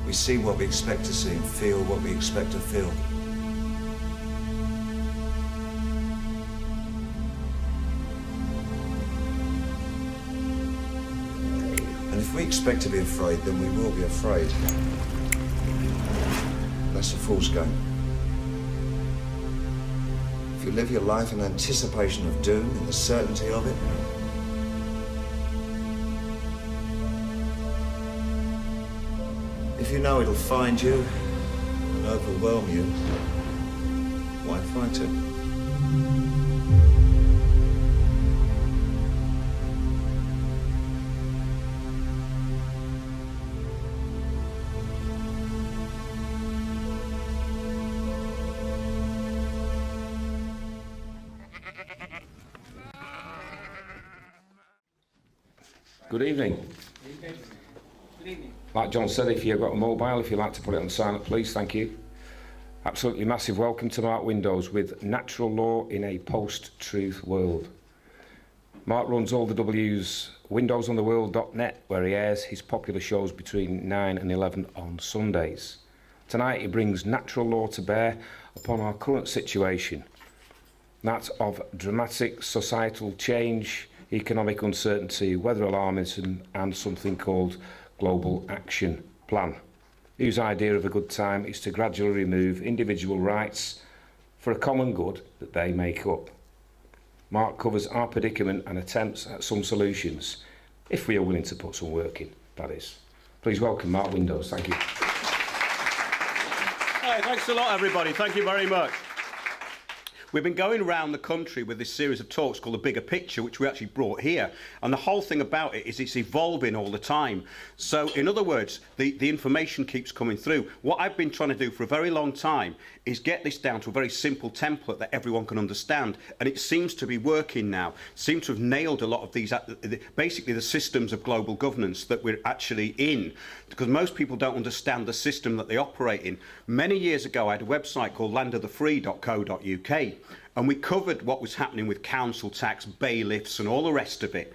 We see what we expect to see and feel what we expect to feel. And if we expect to be afraid, then we will be afraid. That's a fool's game. If you live your life in anticipation of doom, in the certainty of it, if you know it'll find you and overwhelm you, why fight it? Good evening. Like John said, if you've got a mobile, if you'd like to put it on silent, please, thank you. Absolutely massive welcome to Mark Windows with Natural Law in a Post-Truth World. Mark runs all the W's windowsontheworld.net, where he airs his popular shows between 9 and 11 on Sundays. Tonight he brings natural law to bear upon our current situation, that of dramatic societal change, economic uncertainty, weather alarmism and something called Global Action Plan, whose idea of a good time is to gradually remove individual rights for a common good that they make up. Mark covers our predicament and attempts at some solutions, if we are willing to put some work in, that is. Please welcome Mark Windows. Thank you. Hi, thanks a lot, everybody. Thank you very much. We've been going around the country with this series of talks called The Bigger Picture, which we actually brought here. And the whole thing about it is it's evolving all the time. So, in other words, the information keeps coming through. What I've been trying to do for a very long time is get this down to a very simple template that everyone can understand. And it seems to be working now. Seems to have nailed a lot of these, basically the systems of global governance that we're actually in. Because most people don't understand the system that they operate in. Many years ago, I had a website called landofthefree.co.uk. And we covered what was happening with council tax, bailiffs and all the rest of it.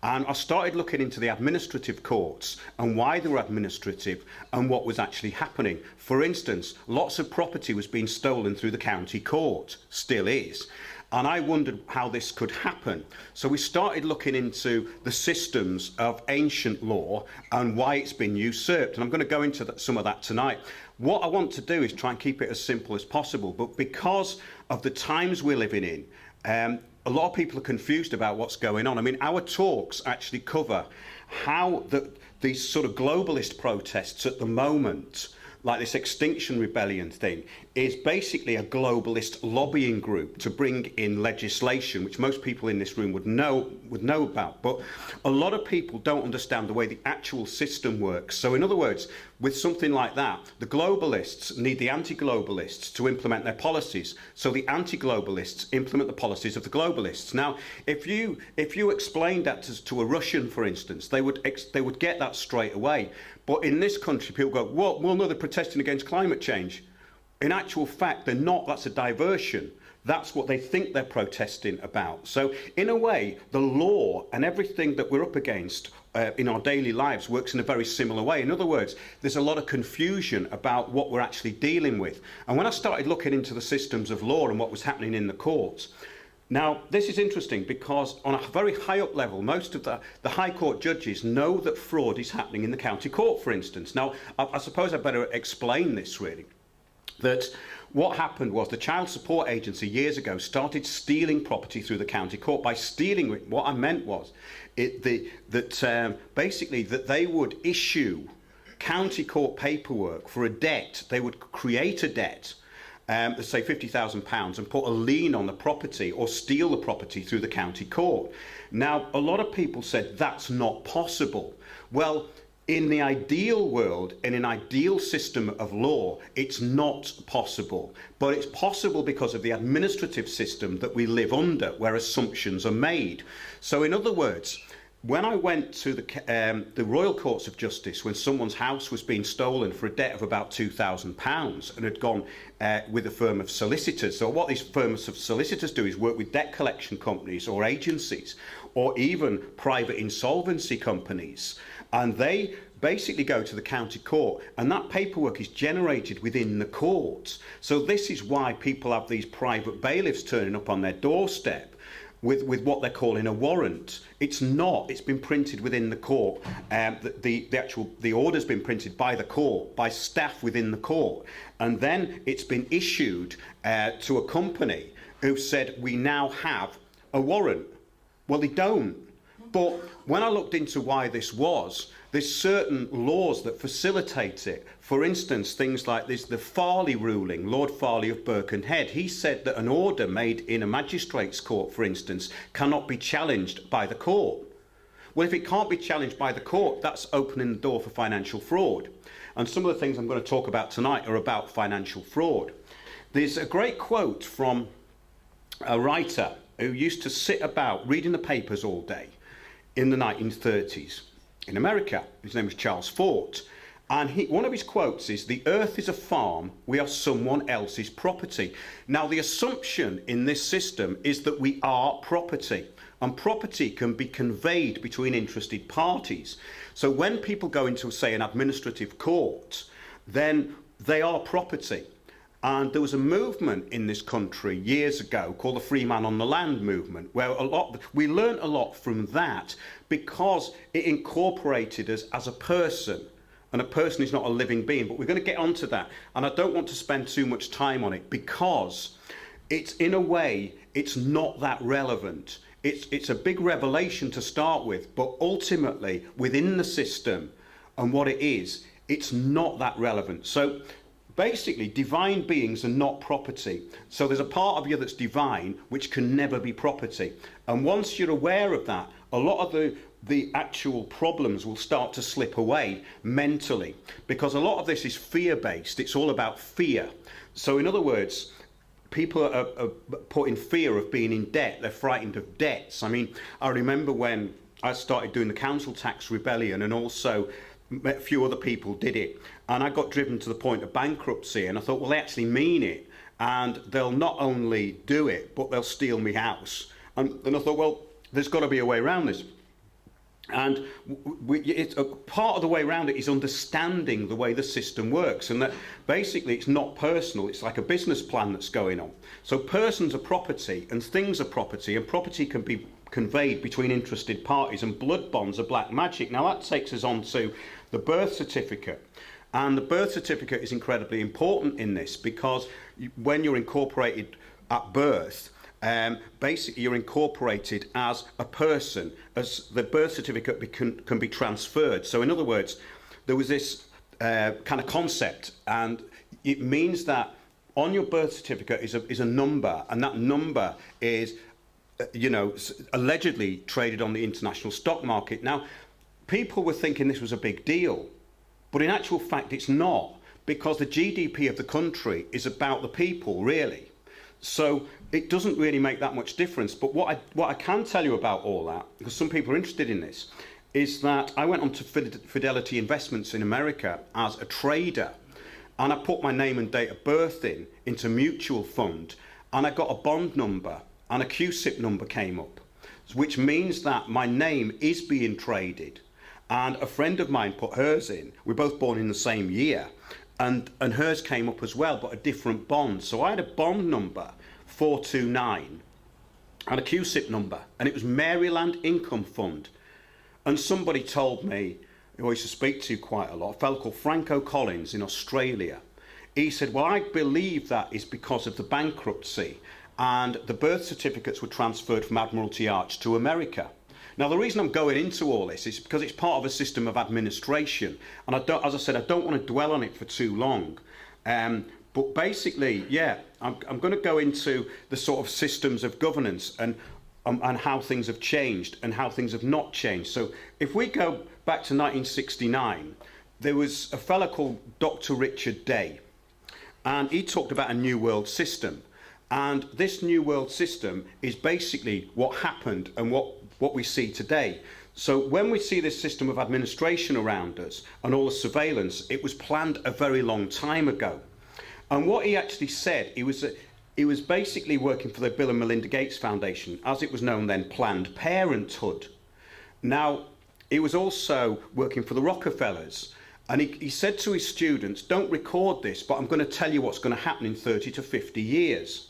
And I started looking into the administrative courts and why they were administrative and what was actually happening. For instance, lots of property was being stolen through the county court, still is. And I wondered how this could happen. So we started looking into the systems of ancient law and why it's been usurped. And I'm going to go into some of that tonight. What I want to do is try and keep it as simple as possible. But because of the times we're living in, a lot of people are confused about what's going on. I mean, our talks actually cover how these sort of globalist protests at the moment, like this Extinction Rebellion thing, is basically a globalist lobbying group to bring in legislation, which most people in this room would know about. But a lot of people don't understand the way the actual system works. So in other words, with something like that, the globalists need the anti-globalists to implement their policies. So the anti-globalists implement the policies of the globalists. Now, if you explained that to a Russian, for instance, they would get that straight away. But in this country, people go, well, no, they're protesting against climate change. In actual fact, they're not. That's a diversion. That's what they think they're protesting about. So, in a way, the law and everything that we're up against in our daily lives works in a very similar way. In other words, there's a lot of confusion about what we're actually dealing with. And when I started looking into the systems of law and what was happening in the courts, now, this is interesting because on a very high up level, most of the High Court judges know that fraud is happening in the county court, for instance. Now, I suppose I better explain this, really. That what happened was the Child Support Agency years ago started stealing property through the county court. By stealing it, what I meant was basically that they would issue county court paperwork for a debt. They would create a debt, let's say £50,000, and put a lien on the property or steal the property through the county court. Now, a lot of people said that's not possible. Well, in the ideal world, in an ideal system of law, it's not possible. But it's possible because of the administrative system that we live under, where assumptions are made. So in other words, when I went to the Royal Courts of Justice, when someone's house was being stolen for a debt of about £2,000 and had gone with a firm of solicitors. So what these firms of solicitors do is work with debt collection companies or agencies or even private insolvency companies. And they basically go to the county court, and that paperwork is generated within the courts. So this is why people have these private bailiffs turning up on their doorstep with what they're calling a warrant. It's not. It's been printed within the court. The order's been printed by the court, by staff within the court, and then it's been issued to a company who said, we now have a warrant. Well, they don't. But when I looked into why this was, there's certain laws that facilitate it. For instance, things like this, the Farley ruling, Lord Farley of Birkenhead, he said that an order made in a magistrate's court, for instance, cannot be challenged by the court. Well, if it can't be challenged by the court, that's opening the door for financial fraud. And some of the things I'm going to talk about tonight are about financial fraud. There's a great quote from a writer who used to sit about reading the papers all day in the 1930s in America. His name was Charles Fort. And one of his quotes is, "The earth is a farm, we are someone else's property." Now, the assumption in this system is that we are property, and property can be conveyed between interested parties. So when people go into, say, an administrative court, then they are property. And there was a movement in this country years ago called the Free Man on the Land movement, where we learned a lot from that because it incorporated us as a person. And a person is not a living being, but we're going to get onto that. And I don't want to spend too much time on it because it's, in a way, it's not that relevant. It's a big revelation to start with, but ultimately, within the system and what it is, it's not that relevant. So basically, divine beings are not property. So there's a part of you that's divine, which can never be property. And once you're aware of that, a lot of the actual problems will start to slip away mentally, because a lot of this is fear-based. It's all about fear. So in other words, people are put in fear of being in debt. They're frightened of debts. I mean, I remember when I started doing the council tax rebellion, and also a few other people did it, and I got driven to the point of bankruptcy, and I thought, well, they actually mean it, and they'll not only do it, but they'll steal me house. And I thought, well, there's got to be a way around this. And it's a part of the way around it is understanding the way the system works, and that basically it's not personal, it's like a business plan that's going on. So persons are property and things are property, and property can be conveyed between interested parties, and blood bonds are black magic. Now that takes us on to the birth certificate. And the birth certificate is incredibly important in this, because when you're incorporated at birth, basically you're incorporated as a person, as the birth certificate can be transferred. So in other words, there was this kind of concept, and it means that on your birth certificate is a number, and that number is allegedly traded on the international stock market. Now, people were thinking this was a big deal, but in actual fact it's not, because the GDP of the country is about the people, really. So it doesn't really make that much difference. But what I can tell you about all that, because some people are interested in this, is that I went on to Fidelity Investments in America as a trader, and I put my name and date of birth into mutual fund, and I got a bond number, and a QSIP number came up, which means that my name is being traded. And a friend of mine put hers in. We're both born in the same year, and hers came up as well, but a different bond. So I had a bond number 429 and a QSIP number, and it was Maryland Income Fund. And somebody told me, who I used to speak to quite a lot, a fellow called Franco Collins in Australia. He said, well, I believe that is because of the bankruptcy, and the birth certificates were transferred from Admiralty Arch to America. Now, the reason I'm going into all this is because it's part of a system of administration, and as I said, I don't want to dwell on it for too long. But basically, yeah, I'm going to go into the sort of systems of governance and how things have changed and how things have not changed. So if we go back to 1969, there was a fellow called Dr. Richard Day, and he talked about a New World System. And this New World System is basically what happened and what we see today. So when we see this system of administration around us and all the surveillance, it was planned a very long time ago. And what he actually said, he was basically working for the Bill and Melinda Gates Foundation, as it was known then, Planned Parenthood. Now, He was also working for the Rockefellers. And he said to his students, don't record this, but I'm going to tell you what's going to happen in 30 to 50 years.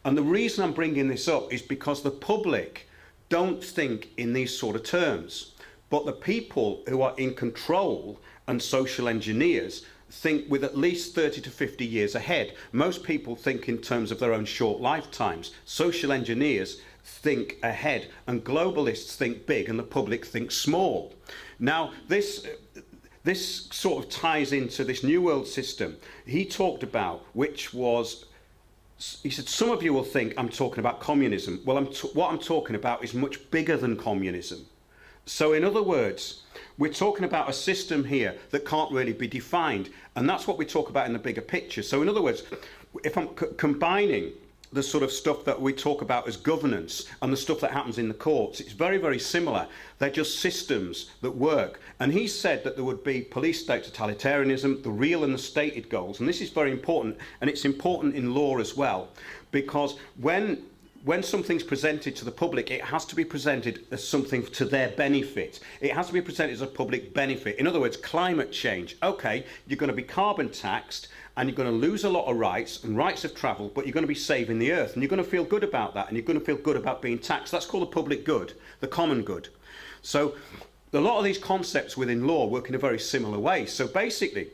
And the reason I'm bringing this up is because the public don't think in these sort of terms. But the people who are in control and social engineers think with at least 30 to 50 years ahead. Most people think in terms of their own short lifetimes. Social engineers think ahead, and globalists think big, and the public thinks small. Now, this sort of ties into this New World system he talked about, which was, he said, some of you will think I'm talking about communism. Well, what I'm talking about is much bigger than communism. So in other words, we're talking about a system here that can't really be defined, and that's what we talk about in the bigger picture. So in other words, if I'm combining the sort of stuff that we talk about as governance and the stuff that happens in the courts, it's very, very similar. They're just systems that work. And he said that there would be police state totalitarianism, the real and the stated goals. And this is very important, and it's important in law as well, because when something's presented to the public, it has to be presented as something to their benefit. It has to be presented as a public benefit. In other words, climate change. Okay, you're going to be carbon taxed, and you're going to lose a lot of rights and rights of travel, but you're going to be saving the earth, and you're going to feel good about that, and you're going to feel good about being taxed. That's called the public good, the common good. So a lot of these concepts within law work in a very similar way. So basically,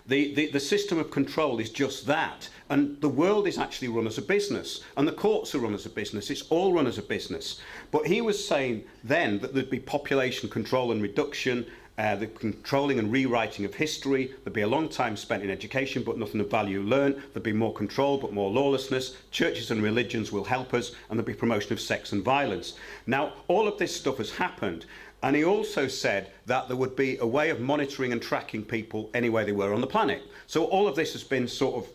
the system of control is just that. And the world is actually run as a business, and the courts are run as a business. It's all run as a business. But he was saying then that there'd be population control and reduction, the controlling and rewriting of history. There'd be a long time spent in education, but nothing of value learned. There'd be more control, but more lawlessness. Churches and religions will help us, and there'd be promotion of sex and violence. Now, all of this stuff has happened. And he also said that there would be a way of monitoring and tracking people anywhere they were on the planet. So all of this has been sort of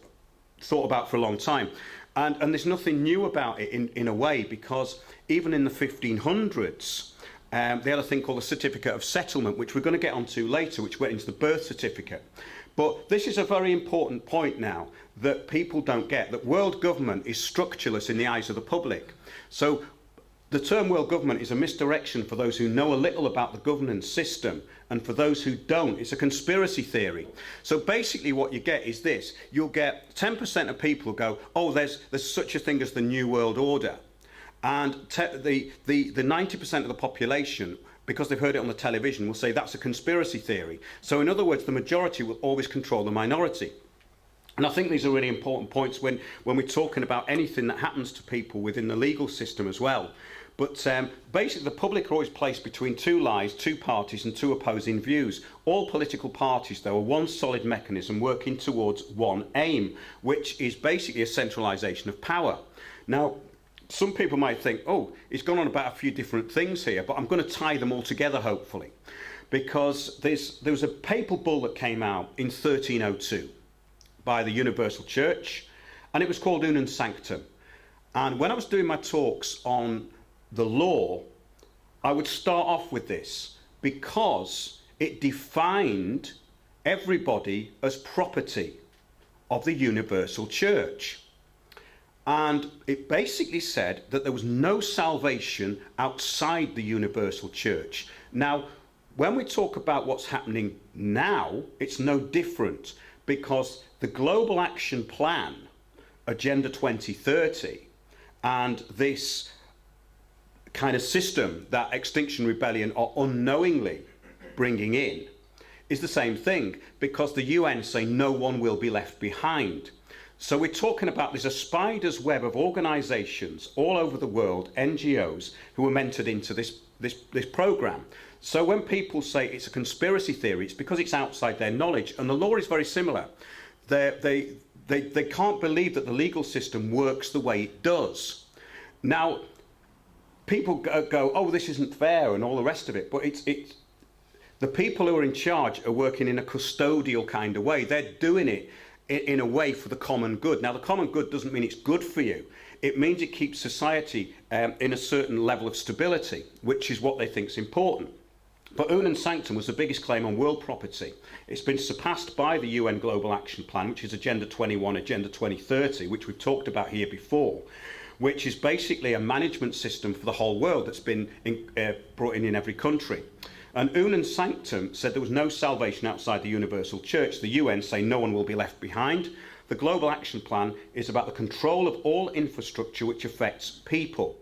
thought about for a long time. And there's nothing new about it in a way, because even in the 1500s, they had a thing called the Certificate of Settlement, which we're going to get onto later, which went into the birth certificate. But this is a very important point now that people don't get, that world government is structureless in the eyes of the public. So the term world government is a misdirection for those who know a little about the governance system, and for those who don't, it's a conspiracy theory. So basically what you get is this. You'll get 10% of people go, oh, there's such a thing as the New World Order. And the 90% of the population, because they've heard it on the television, will say that's a conspiracy theory. So in other words, the majority will always control the minority. And I think these are really important points when we're talking about anything that happens to people within the legal system as well. But basically, the public are always placed between two lies, two parties and two opposing views. All political parties, though, are one solid mechanism working towards one aim, which is basically a centralisation of power. Now, some people might think, oh, it's gone on about a few different things here, but I'm going to tie them all together, hopefully. Because there was a papal bull that came out in 1302 by the Universal Church, and it was called Unam Sanctam. And when I was doing my talks on the law, I would start off with this because it defined everybody as property of the Universal Church. And it basically said that there was no salvation outside the Universal Church. Now, when we talk about what's happening now, it's no different, because the Global Action Plan, Agenda 2030, and this kind of system that Extinction Rebellion are unknowingly bringing in is the same thing, because the UN say no one will be left behind. So we're talking about there's a spider's web of organisations all over the world, NGOs, who are mentored into this programme. So when people say it's a conspiracy theory, it's because it's outside their knowledge, and the law is very similar. They can't believe that the legal system works the way it does. Now, people go, oh, this isn't fair and all the rest of it, but it's the people who are in charge are working in a custodial kind of way. They're doing it in a way for the common good. Now, the common good doesn't mean it's good for you. It means it keeps society in a certain level of stability, which is what they think is important. But Unam Sanctam was the biggest claim on world property. It's been surpassed by the UN Global Action Plan, which is Agenda 21, Agenda 2030, which we've talked about here before, which is basically a management system for the whole world that's been brought in every country. And Unam Sanctam said there was no salvation outside the universal church. The UN say no one will be left behind. The Global Action Plan is about the control of all infrastructure which affects people.